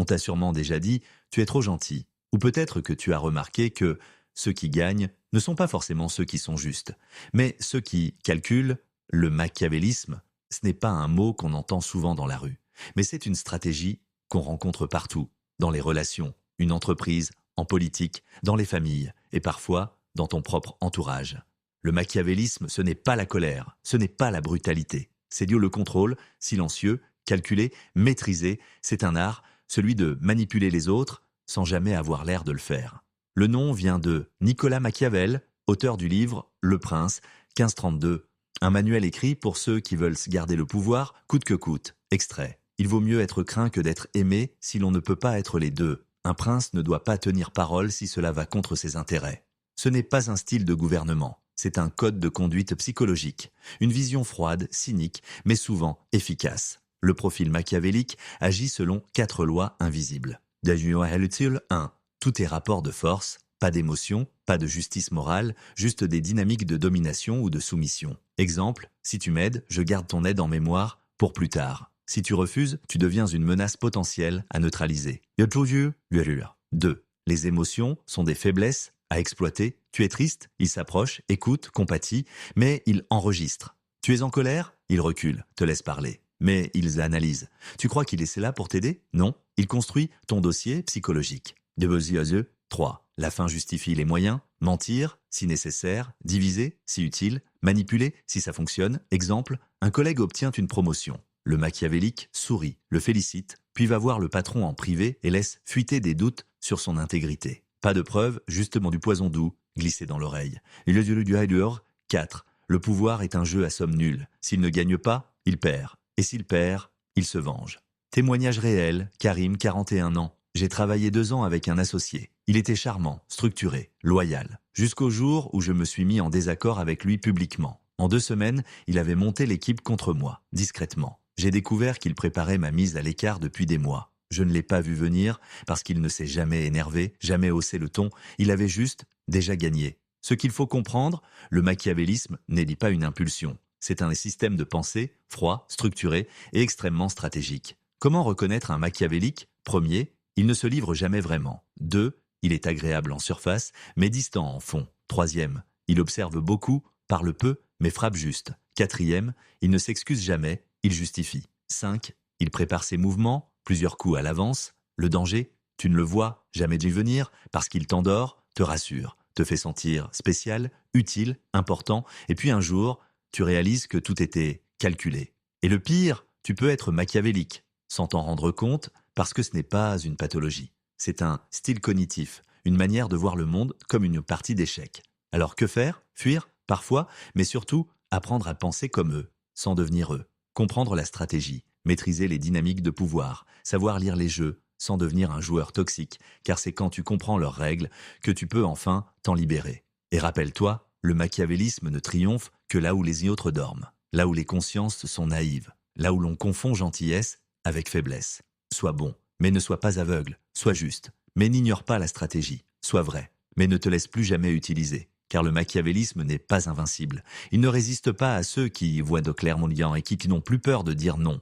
On t'a sûrement déjà dit « tu es trop gentil ». Ou peut-être que tu as remarqué que ceux qui gagnent ne sont pas forcément ceux qui sont justes. Mais ceux qui calculent, le machiavélisme, ce n'est pas un mot qu'on entend souvent dans la rue. Mais c'est une stratégie qu'on rencontre partout, dans les relations, une entreprise, en politique, dans les familles et parfois dans ton propre entourage. Le machiavélisme, ce n'est pas la colère, ce n'est pas la brutalité. C'est lié au contrôle, silencieux, calculé, maîtrisé. C'est un art, celui de manipuler les autres sans jamais avoir l'air de le faire. Le nom vient de Nicolas Machiavel, auteur du livre Le Prince, 1532. Un manuel écrit pour ceux qui veulent garder le pouvoir coûte que coûte. Extrait. Il vaut mieux être craint que d'être aimé si l'on ne peut pas être les deux. Un prince ne doit pas tenir parole si cela va contre ses intérêts. Ce n'est pas un style de gouvernement, c'est un code de conduite psychologique, une vision froide, cynique, mais souvent efficace. Le profil machiavélique agit selon 4 lois invisibles. 1. Tout est rapport de force, pas d'émotion, pas de justice morale, juste des dynamiques de domination ou de soumission. Exemple, si tu m'aides, je garde ton aide en mémoire pour plus tard. Si tu refuses, tu deviens une menace potentielle à neutraliser. 2. Les émotions sont des faiblesses à exploiter. Tu es triste, il s'approche, écoute, compatit, mais il enregistre. Tu es en colère, il recule, te laisse parler. Mais il analyse. Tu crois qu'il est là pour t'aider? Non. Il construit ton dossier psychologique. 3. La fin justifie les moyens. Mentir, si nécessaire. Diviser, si utile. Manipuler, si ça fonctionne. Exemple, un collègue obtient une promotion. Le machiavélique sourit, le félicite, puis va voir le patron en privé et laisse fuiter des doutes sur son intégrité. Pas de preuve, justement du poison doux, glissé dans l'oreille. 4. Le pouvoir est un jeu à somme nulle. S'il ne gagne pas, il perd. Et s'il perd, il se venge. Témoignage réel, Karim, 41 ans. J'ai travaillé 2 ans avec un associé. Il était charmant, structuré, loyal. Jusqu'au jour où je me suis mis en désaccord avec lui publiquement. En 2 semaines, il avait monté l'équipe contre moi, discrètement. J'ai découvert qu'il préparait ma mise à l'écart depuis des mois. Je ne l'ai pas vu venir parce qu'il ne s'est jamais énervé, jamais haussé le ton. Il avait juste déjà gagné. Ce qu'il faut comprendre, le machiavélisme n'est pas une impulsion. C'est un système de pensée froid, structuré et extrêmement stratégique. Comment reconnaître un machiavélique? 1. Il ne se livre jamais vraiment. 2. Il est agréable en surface, mais distant en fond. 3. Il observe beaucoup, parle peu, mais frappe juste. 4. Il ne s'excuse jamais, il justifie. 5. Il prépare ses mouvements, plusieurs coups à l'avance. Le danger, tu ne le vois jamais dû venir parce qu'il t'endort, te rassure, te fait sentir spécial, utile, important, et puis un jour, tu réalises que tout était calculé. Et le pire, tu peux être machiavélique, sans t'en rendre compte, parce que ce n'est pas une pathologie. C'est un style cognitif, une manière de voir le monde comme une partie d'échecs. Alors que faire? Fuir? Parfois, mais surtout, apprendre à penser comme eux, sans devenir eux. Comprendre la stratégie, maîtriser les dynamiques de pouvoir, savoir lire les jeux, sans devenir un joueur toxique, car c'est quand tu comprends leurs règles que tu peux enfin t'en libérer. Et rappelle-toi, le machiavélisme ne triomphe que là où les autres dorment, là où les consciences sont naïves, là où l'on confond gentillesse avec faiblesse. Sois bon, mais ne sois pas aveugle, sois juste, mais n'ignore pas la stratégie, sois vrai, mais ne te laisse plus jamais utiliser, car le machiavélisme n'est pas invincible. Il ne résiste pas à ceux qui voient de clairvoyants et qui n'ont plus peur de dire non.